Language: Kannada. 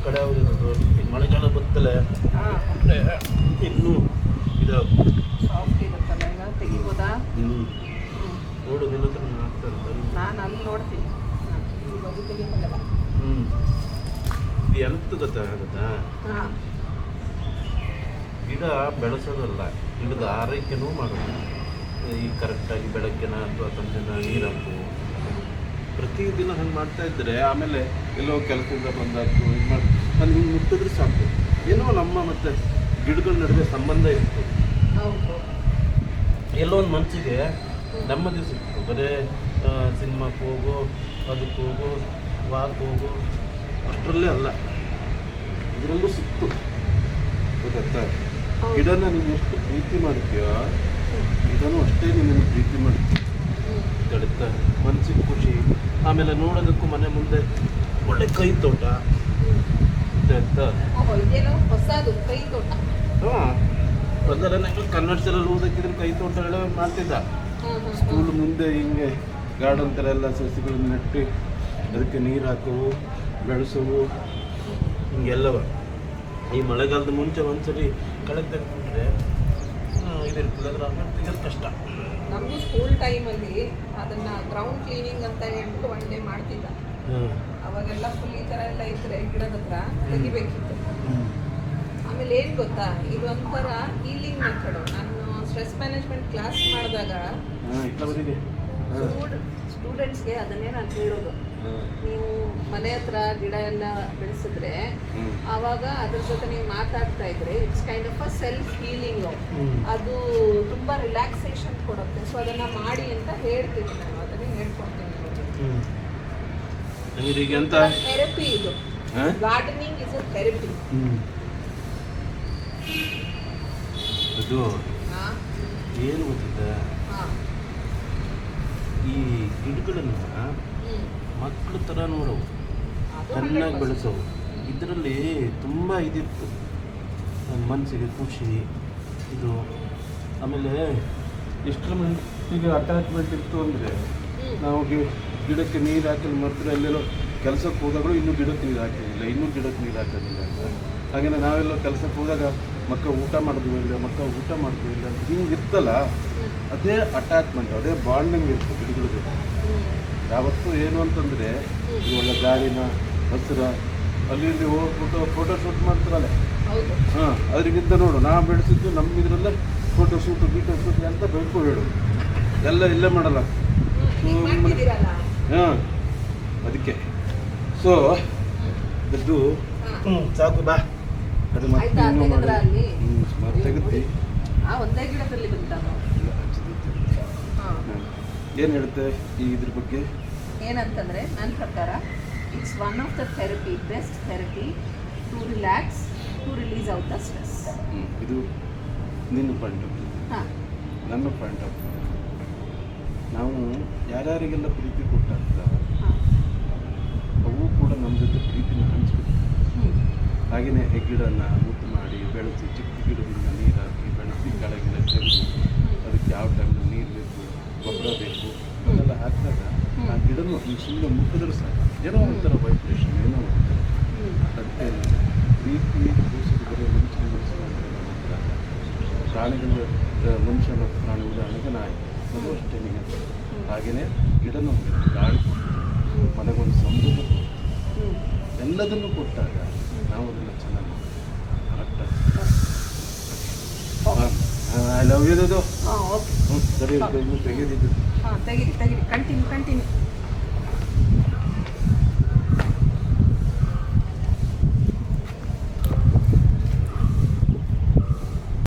ಕಡೆ ಯಾವ್ದಿರೋದು ಈಗ ಮಳೆಗಾಲ ಬತ್ತಲೆ ಇನ್ನೂ ಇದು ಸಾಫ್ಟ್ ಇರುತ್ತಲ್ಲ ಈಗ ತೆಗಿಬೋದಾ? ನೋಡು ನಿನ್ನ ಹತ್ರ ಆಗ್ತಾ ಇರ್ತಾರೆ. ನಾನು ಅಲ್ಲಿ ನೋಡ್ತೀನಿ. ಬದು ತೆಗಿಬೋದಲ್ಲ. ಇದು ಎಂತ ಗೊತ್ತಾಗುತ್ತಾ? ಗಿಡ ಬೆಳೆಸೋದಲ್ಲ, ಗಿಡದ ಆರೈಕೆನೂ ಮಾಡೋದು. ಈಗ ಕರೆಕ್ಟಾಗಿ ಬೆಳಗ್ಗೆನ ಅಥವಾ ಸಂಜೆನ ನೀರು ಹಾಕು. ಪ್ರತಿದಿನ ಹಂಗೆ ಮಾಡ್ತಾ ಇದ್ದರೆ ಆಮೇಲೆ ಎಲ್ಲೋ ಕೆಲಸದಿಂದ ಬಂದಾಯ್ತು ಇದು ಮಾಡಿ ನಾನು ಹಿಂಗೆ ಮುಟ್ಟಿದ್ರೆ ಸಾಕು. ಏನೋ ನಮ್ಮ ಮತ್ತು ಗಿಡಗಳ ನಡುವೆ ಸಂಬಂಧ ಇತ್ತು. ಎಲ್ಲೋ ಒಂದು ಮನಸ್ಸಿಗೆ ನೆಮ್ಮದಿ ಸಿಕ್ತು. ಬರೇ ಸಿನಿಮಾಕ್ಕೆ ಹೋಗು, ಅದಕ್ಕೆ ಹೋಗು, ವಾಕ್ ಹೋಗು ಅಷ್ಟರಲ್ಲೇ ಅಲ್ಲ, ಇದರಲ್ಲೂ ಸಿಕ್ತು. ಗೊತ್ತಾ? ಗಿಡನ ನೀನು ಎಷ್ಟು ಪ್ರೀತಿ ಮಾಡ್ತೀಯೋ ಇದನ್ನು ಅಷ್ಟೇ ನಿನ್ನನ್ನು ಪ್ರೀತಿ ಮಾಡ್ತೀವಿ. ಗಡಿತ ಮನಸ್ಸಿಗೆ ಖುಷಿ. ಆಮೇಲೆ ನೋಡೋದಕ್ಕೂ ಮನೆ ಮುಂದೆ ಒಳ್ಳೆ ಕೈ ತೋಟ ಹೊಸದು ಕೈ ತೋಟ. ಹಾಂ, ಮೊದಲ ಕನ್ನಡ ಶಾಲೆಯಲ್ಲಿ ಓದಕ್ಕಿದ್ರೆ ಕೈ ತೋಟಗಳೇ ಮಾಡ್ತಿದ್ದ. ಸ್ಕೂಲ್ ಮುಂದೆ ಹಿಂಗೆ ಗಾರ್ಡನ್ ಥರ ಎಲ್ಲ ಸಸಿಗಳನ್ನ ನೆಟ್ಟು ಅದಕ್ಕೆ ನೀರು ಹಾಕೋವು, ಬೆಳೆಸೋವು, ಹಿಂಗೆಲ್ಲವ. ಈ ಮಳೆಗಾಲದ ಮುಂಚೆ ಒಂದ್ಸರಿ ಕಳೆದು ತೆಗೆದುಕೊಂಡ್ರೆ ಇದಿರ್ತದೆ, ಅದ್ರ ಆಮೇಲೆ ತೆಗೆದು ಕಷ್ಟ. ನಮಗೂ ಸ್ಕೂಲ್ ಟೈಮಲ್ಲಿ ಅದನ್ನ ಗ್ರೌಂಡ್ ಕ್ಲೀನಿಂಗ್ ಅಂತ ಹೇಳ್ಬಿಟ್ಟು ಒನ್ ಡೇ ಮಾಡ್ತಿದ್ದ. ಅವಾಗೆಲ್ಲ ಫುಲ್ ಈ ಥರ ಎಲ್ಲ ಇದ್ರೆ ಗಿಡದ ಹತ್ರ ತೆಗಿಬೇಕಿತ್ತು. ಆಮೇಲೆ ಏನು ಗೊತ್ತಾ, ಇದು ಒಂಥರ ಹೀಲಿಂಗ್ ಮೆಥಡು. ನಾನು ಸ್ಟ್ರೆಸ್ ಮ್ಯಾನೇಜ್ಮೆಂಟ್ ಕ್ಲಾಸ್ ಮಾಡಿದಾಗ ಸ್ಟೂಡೆಂಟ್ಸ್ಗೆ ಅದನ್ನೇ ನಾನು ಹೇಳೋದು. ನೀವು ಮನೆ ಹತ್ರ ಗಿಡ ಎಲ್ಲ ಬೆಳೆಸಿದ್ರೆ ಆವಾಗ ಅದ್ರ ಜೊತೆ ನೀವು ಮಾತಾಡ್ತಾ ಇದ್ರೆ it's kind of a self healing. ಅದು ತುಂಬಾ ರಿಲ್ಯಾಕ್ಸೇಷನ್ ಕೊಡುತ್ತೆ. ಸೊ ಅದನ್ನ ಮಾಡಿ ಅಂತ ಹೇಳ್ತೀನಿ ನಾನು, ಅದನ್ನೇ ಹೇಳ್ಕೊಡ್ತೀನಿ. ಥೆರಪಿ ಇದು. Gardening is a therapy. ಅದು ಏನು ಗೊತ್ತಿದೆ, ಈ ಗಿಡಗಳನ್ನು ಮಕ್ಕಳ ಥರ ನೋಡವು, ಚೆನ್ನಾಗಿ ಬೆಳೆಸೋವು. ಇದರಲ್ಲಿ ತುಂಬ ಇದಿತ್ತು, ಮನಸ್ಸಿಗೆ ಖುಷಿ ಇದು. ಆಮೇಲೆ ಎಷ್ಟರ ಮಟ್ಟಿಗೆ ಅಟ್ಯಾಚ್ಮೆಂಟ್ ಇತ್ತು ಅಂದರೆ, ನಾವು ಗಿಡಕ್ಕೆ ನೀರು ಹಾಕಲು ಮರ್ತಾರೆ. ಅಲ್ಲೆಲ್ಲೋ ಕೆಲಸಕ್ಕೆ ಹೋದಾಗಲೂ ಇನ್ನೂ ಗಿಡಕ್ಕೆ ನೀರು ಹಾಕೋದಿಲ್ಲ, ಇನ್ನೂ ಗಿಡಕ್ಕೆ ನೀರು ಹಾಕೋದಿಲ್ಲ ಅಂತ. ಹಾಗೆಯೇ ನಾವೆಲ್ಲೋ ಕೆಲಸಕ್ಕೆ ಹೋದಾಗ ಮಕ್ಕಳು ಊಟ ಮಾಡಿದ್ವಿ ಇಲ್ಲ, ಮಕ್ಕಳು ಊಟ ಮಾಡಿದ್ವಿ ಇಲ್ಲ ಅಂತ ಹಿಂಗೆ ಇರ್ತಲ್ಲ, ಅದೇ ಅಟ್ಯಾಚ್ಮೆಂಟ್, ಅದೇ ಬಾಂಡಿಂಗ್ ಇರ್ತದೆ ಗಿಡಗಳಿಗೆ. ಯಾವತ್ತೂ ಏನು ಅಂತಂದರೆ ಒಳ್ಳೆ ಗಾಳಿನ ಹಸಿರ ಅಲ್ಲಿ ಇಲ್ಲಿ ಹೋಗ್ಬಿಟ್ಟು ಫೋಟೋ ಶೂಟ್ ಮಾಡ್ತಾರಲ್ಲ, ಹಾಂ ಅದ್ರಿಗಿಂತ ನೋಡು ನಾವು ಬೆಳೆಸಿದ್ದು ನಮ್ಮ ಇದರಲ್ಲೇ ಫೋಟೋ ಶೂಟು ಅಂತ ಬೇಕು ಹೇಳು, ಎಲ್ಲ ಇಲ್ಲೇ ಮಾಡಲ್ಲ. ಹಾಂ, ಅದಕ್ಕೆ ಸೊ ಅದು ಸಾಕು ಬಾ, ಅದು ಮತ್ತೆ ತೆಗೆದು ಏನು ಹೇಳುತ್ತೆ ಈ ಇದ್ರ ಬಗ್ಗೆ ಏನಂತಂದರೆ, ನನ್ನ ಪ್ರಕಾರ it's one of the therapy, best therapy to relax, to release out the stress. ಇದು ನಿನ್ನ ಪಾಯಿಂಟ್ ಆಫ್ ವ್ಯೂ. ನನ್ನ ಪಾಯಿಂಟ್ ಆಫ್ ವ್ಯೂ, ನಾವು ಯಾರ್ಯಾರಿಗೆಲ್ಲ ಪ್ರೀತಿ ಕೊಟ್ಟಾಗ್ತ ಅವು ಕೂಡ ನಮ್ಮ ಜೊತೆ ಪ್ರೀತಿನ ಹಂಚ್ಬೇಕು. ಹಾಗೆಯೇ ಗಿಡನ ಮುದ್ದು ಮಾಡಿ ಬೆಳೆಸಿ, ಚಿಕ್ಕ ಗಿಡದಿಂದ ನೀರು ಹಾಕಿ ಬೆಳೆಸಿ, ಕೆಳಗಿನ ತೆಗೆದು ಅದಕ್ಕೆ ಯಾವ ಟೈಮಲ್ಲಿ ನೀರು ಬೇಕು, ಗೊಬ್ಬರ ಬೇಕು, ಅದೆಲ್ಲ ಹಾಕಿದಾಗ ಆ ಗಿಡನೂ ಈ ಸುಮ್ಮನೆ ಮುಟ್ಟಿದ್ರೆ ಸಾಕು, ಏನೋ ಒಂಥರ ವೈಬ್ರೇಷನ್, ಏನೋ ಒಂಥರ. ಅದಕ್ಕೆ ಪ್ರೀತಿ ತೋರಿಸಿದ ಬರೀ ಮನುಷ್ಯನ ಮಾತ್ರ, ಪ್ರಾಣಿಗಳ ಮನುಷ್ಯ ಮತ್ತು ಪ್ರಾಣಿ ಉದಾಹರಣೆಗೆ ನಾಯಿ, ಅದು ಅಷ್ಟೇ ನಿಮಗೆ. ಹಾಗೆಯೇ ಗಿಡನೂ ಗಾಳಿ, ಮನೆಗೊಂದು ಸಮೃದ್ಧ, ಎಲ್ಲದನ್ನು ಕೊಟ್ಟಾಗ ನಾವು ಅದನ್ನು ಚೆನ್ನಾಗಿ ಕರೆಕ್ಟಾಗಿ ಐ ಲವ್ ಯು. ಅದು ಸರಿ, ತೆಗೆದಿದ್ದು ತೆಗಿರಿ ಕಂಟಿನ್ಯೂ